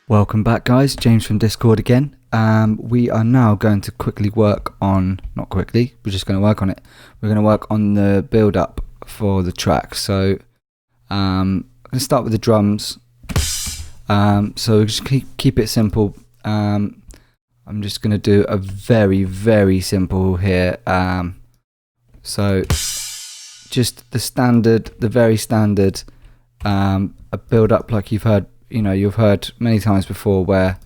Welcome back, guys. James from Diskord again. We are now going to quickly work on, not quickly, we're just going to work on it. We're going to work on the build up for the track. So I'm going to start with the drums. So just keep it simple. I'm just going to do a very simple here. So just the very standard, a build up like you've heard many times before, where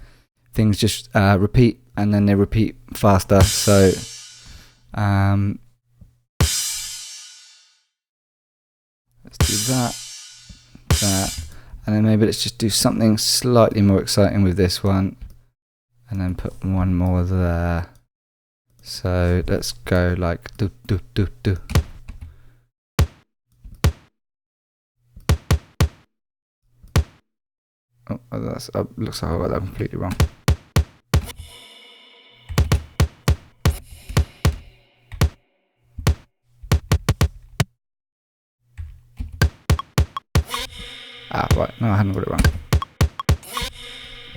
things just repeat and then they repeat faster. So let's do that, and then maybe let's just do something slightly more exciting with this one, and then put one more there. So let's go like do do do do. Oh, that's looks like I got that completely wrong. Right, no, I hadn't got it wrong.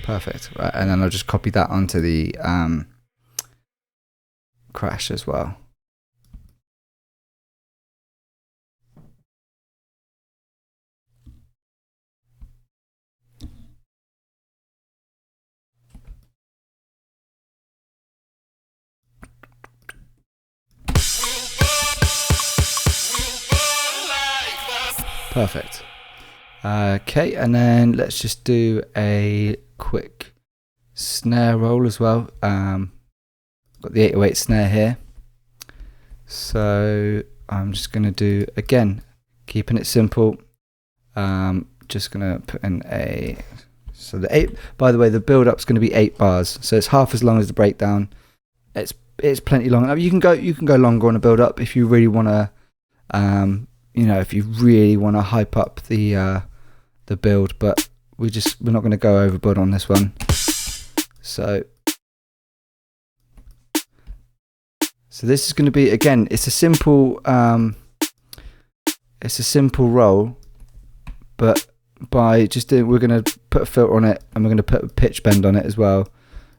Perfect. Right, and then I'll just copy that onto the crash as well. Perfect. Okay, and then let's just do a quick snare roll as well. Got the 808 snare here. So I'm just going to do, again, keeping it simple. Just going to put in so the 8, by the way, the build up's going to be 8 bars. So it's half as long as the breakdown. It's plenty long. You can go longer on a build up if you really want to, if you really want to hype up the build, but we're not going to go overboard on this one. So this is going to be, again, it's a simple roll, but by just doing, we're going to put a filter on it, and we're going to put a pitch bend on it as well.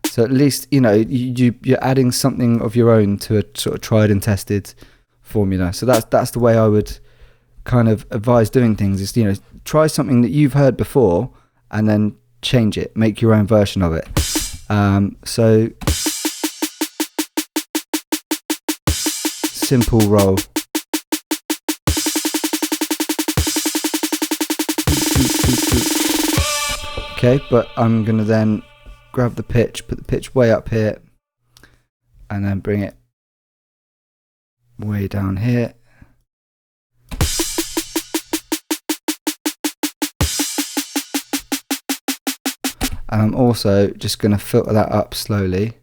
So at least you're adding something of your own to a sort of tried and tested formula. So that's the way I would kind of advise doing things, is try something that you've heard before and then change it, make your own version of it. So simple roll. Okay, but I'm gonna then grab the pitch, put the pitch way up here, and then bring it way down here. And I'm also just going to filter that up slowly.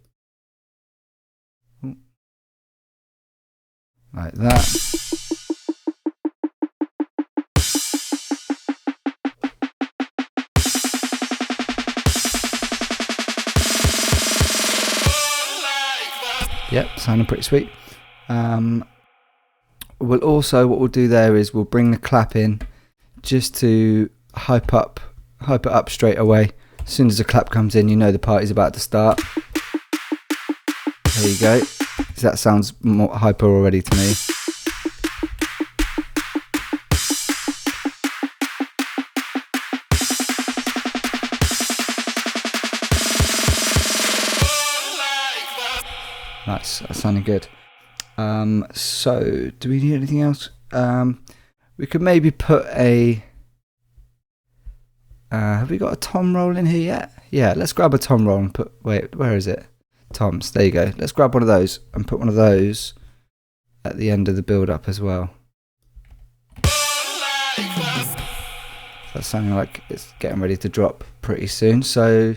Like that. Yep, sounding pretty sweet. What we'll do there is we'll bring the clap in just to hype it up straight away. As soon as the clap comes in, the party's about to start. There you go. That sounds more hyper already to me. Nice, that's sounding good. So do we need anything else? We could maybe put a... have we got a tom roll in here yet? Yeah, let's grab a tom roll and put... Wait, where is it? Toms, there you go. Let's grab one of those and put one of those at the end of the build-up as well. That's sounding like it's getting ready to drop pretty soon. So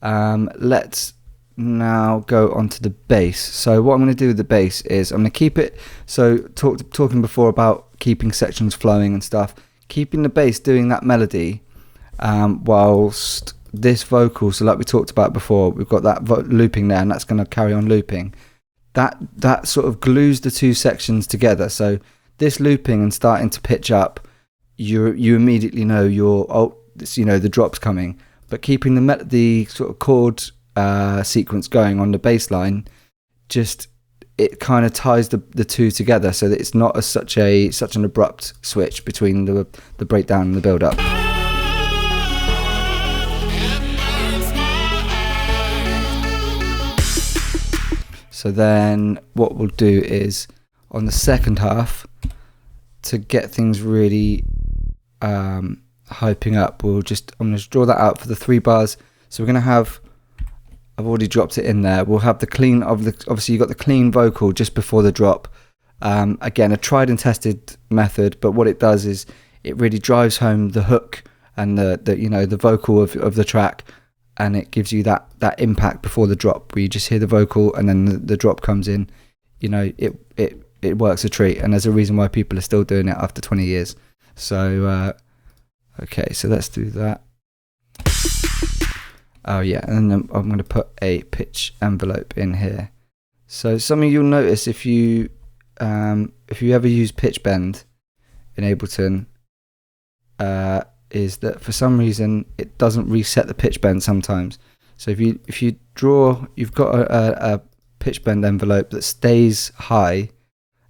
let's now go onto the bass. So what I'm going to do with the bass is I'm going to keep it... So talking before about keeping sections flowing and stuff, keeping the bass doing that melody... whilst this vocal, so like we talked about before, we've got that looping there, and that's going to carry on looping. That sort of glues the two sections together. So this looping and starting to pitch up, you immediately know the drop's coming. but keeping the sort of chord sequence going on the bass line, just it kind of ties the two together, so that it's not such an abrupt switch between the breakdown and the build up. So then what we'll do is on the second half, to get things really hyping up, I'm going to draw that out for the 3 bars. So we're going to have, I've already dropped it in there. We'll have the clean obviously you got the clean vocal just before the drop. Again, a tried and tested method, but what it does is it really drives home the hook and the vocal of the track, and it gives you that impact before the drop, where you just hear the vocal and then the drop comes in. It works a treat, and there's a reason why people are still doing it after 20 years. So okay, so let's do that. Oh yeah, and then I'm going to put a pitch envelope in here. So something you'll notice if you ever use pitch bend in Ableton, is that for some reason it doesn't reset the pitch bend sometimes. So if you draw, you've got a pitch bend envelope that stays high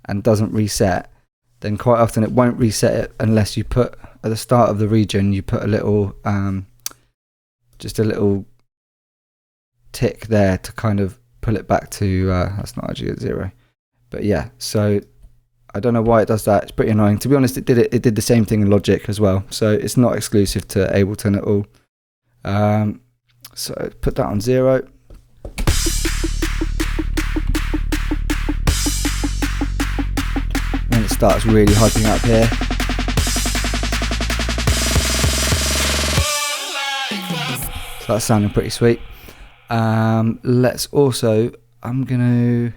and doesn't reset, then quite often it won't reset it unless you put at the start of the region, you put a little just a little tick there to kind of pull it back to that's not actually at 0, but yeah. So I don't know why it does that. It's pretty annoying. To be honest, it did the same thing in Logic as well. So it's not exclusive to Ableton at all. So put that on 0. And it starts really hyping up here. So that's sounding pretty sweet. Let's also, I'm going to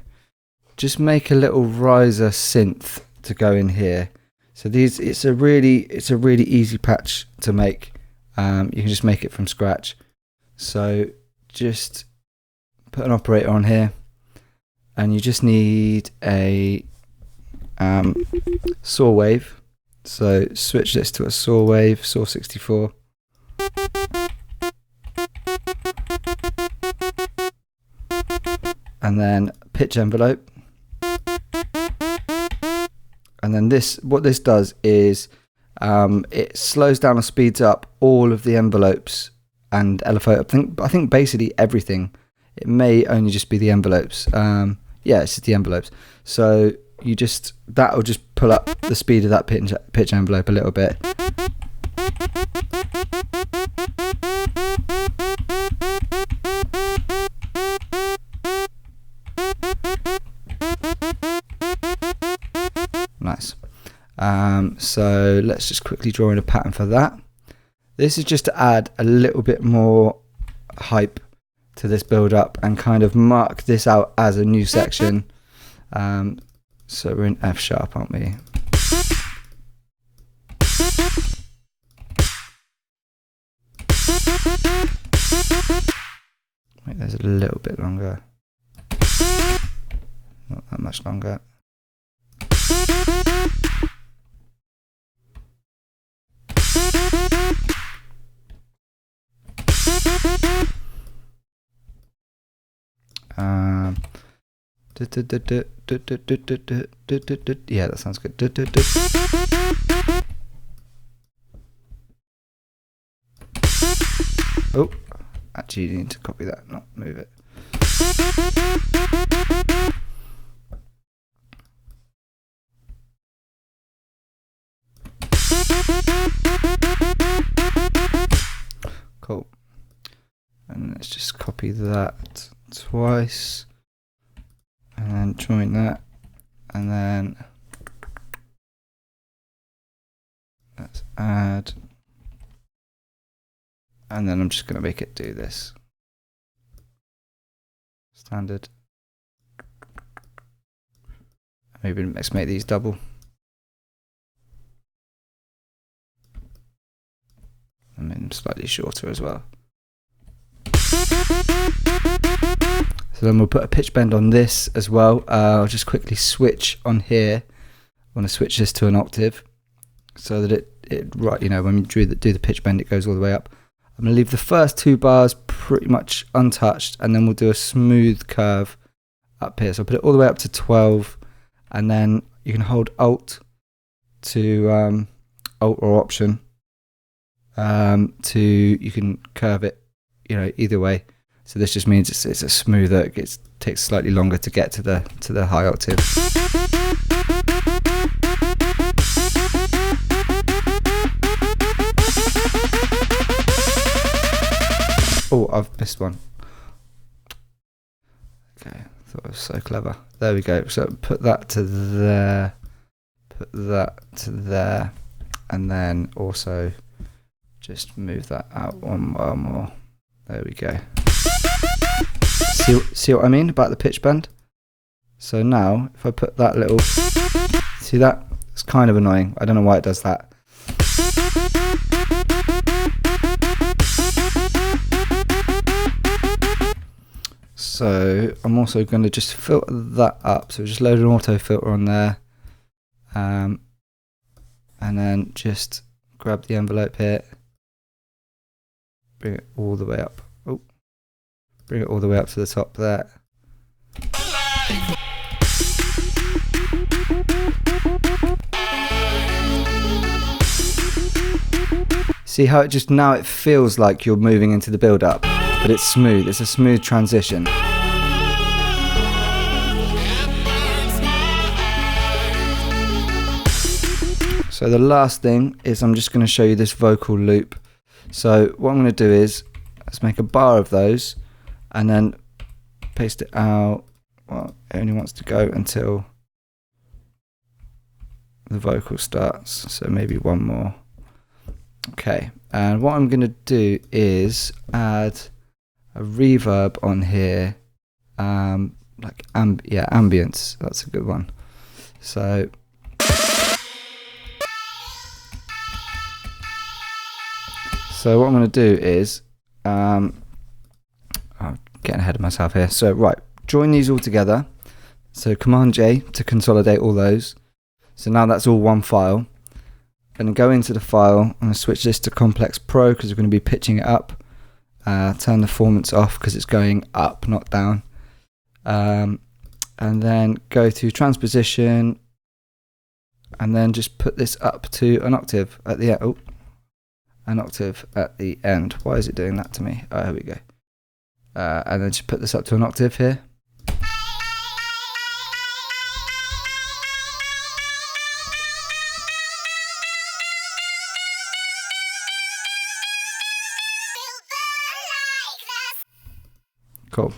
just make a little riser synth to go in here. So it's a really easy patch to make. You can just make it from scratch. So just put an operator on here, and you just need a saw wave. So switch this to a saw wave, saw 64. And then pitch envelope. And then what this does is it slows down or speeds up all of the envelopes and LFO. I think basically everything. It may only just be the envelopes. Yeah, it's just the envelopes. So that'll just pull up the speed of that pitch envelope a little bit. Nice. So let's just quickly draw in a pattern for that. This is just to add a little bit more hype to this build up and kind of mark this out as a new section. So we're in F sharp, aren't we? Wait, there's a little bit longer. Not that much longer. Yeah, that sounds good. Oh, actually you need to copy that, not move it. Cool. And let's just copy that twice. And then join that. And then let's add. And then I'm just going to make it do this. Standard. Maybe let's make these double. And make them slightly shorter as well. So then we'll put a pitch bend on this as well. I'll just quickly switch on here. I want to switch this to an octave so that it right, when we do the pitch bend, it goes all the way up. I'm going to leave the first 2 bars pretty much untouched, and then we'll do a smooth curve up here. So I'll put it all the way up to 12, and then you can hold Alt to Alt or Option you can curve it, you know, either way. So this just means it's a smoother. It takes slightly longer to get to the high octave. Oh, I've missed one. Okay, I thought it was so clever. There we go. So put that to there, put that to there, and then also just move that out one more. There we go. See what I mean about the pitch bend? So now, if I put that little, see that? It's kind of annoying. I don't know why it does that. So I'm also going to just filter that up. So just load an auto filter on there, and then just grab the envelope here, bring it all the way up. Oh, bring it all the way up to the top there. See how it just now it feels like you're moving into the build up, but it's smooth. It's a smooth transition. So the last thing is I'm just going to show you this vocal loop. So what I'm going to do is let's make a bar of those and then paste it out. Well, it only wants to go until the vocal starts, so maybe one more. Okay, and what I'm going to do is add a reverb on here, like ambience. That's a good one. So what I'm going to do is, I'm getting ahead of myself here. So right, join these all together. So Command J to consolidate all those. So now that's all one file. Then go into the file. I'm going to switch this to Complex Pro because we're going to be pitching it up. Turn the performance off because it's going up, not down. And then go to Transposition, and then just put this up to an octave at the end. Oh, an octave at the end. Why is it doing that to me? Oh, here we go. And then just put this up to an octave here. Cool.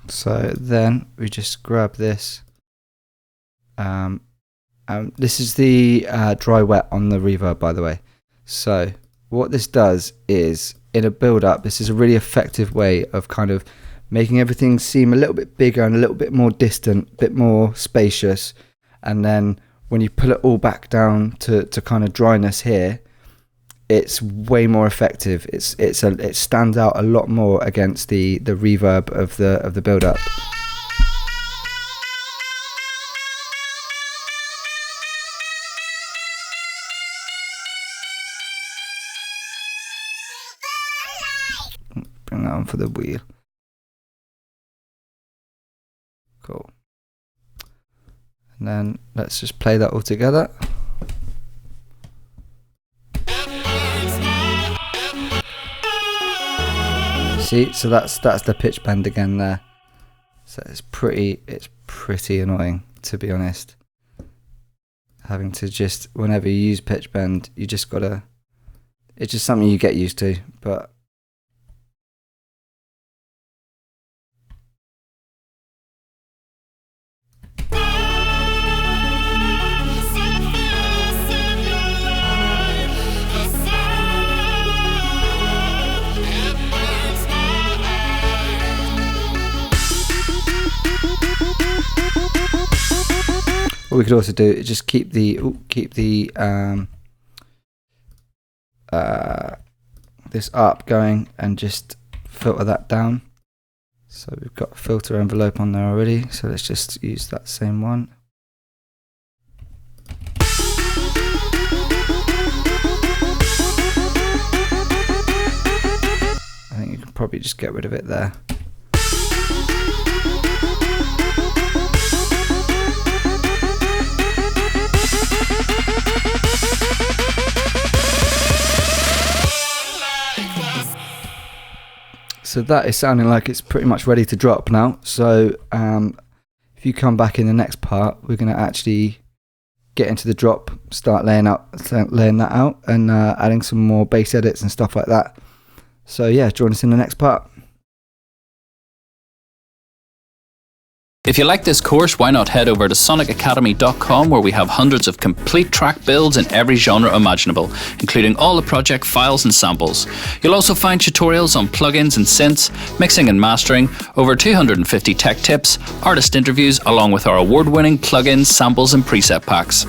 So then we just grab this. This is the dry wet on the reverb, by the way. So what this does is, in a build up, this is a really effective way of kind of making everything seem a little bit bigger and a little bit more distant, a bit more spacious. And then when you pull it all back down to kind of dryness here, it's way more effective. It stands out a lot more against the reverb of the build up. Bring that on for the wheel. Cool. And then let's just play that all together. See, so that's the pitch bend again there. So it's pretty annoying, to be honest. Having to just, whenever you use pitch bend, you just gotta, it's just something you get used to, but what we could also do is just keep the this up going and just filter that down. So we've got a filter envelope on there already, so let's just use that same one. I think you can probably just get rid of it there. So that is sounding like it's pretty much ready to drop now. So if you come back in the next part, we're going to actually get into the drop, start laying that out and adding some more bass edits and stuff like that. So yeah, join us in the next part. If you like this course, why not head over to sonicacademy.com, where we have hundreds of complete track builds in every genre imaginable, including all the project files and samples. You'll also find tutorials on plugins and synths, mixing and mastering, over 250 tech tips, artist interviews, along with our award-winning plugins, samples and preset packs.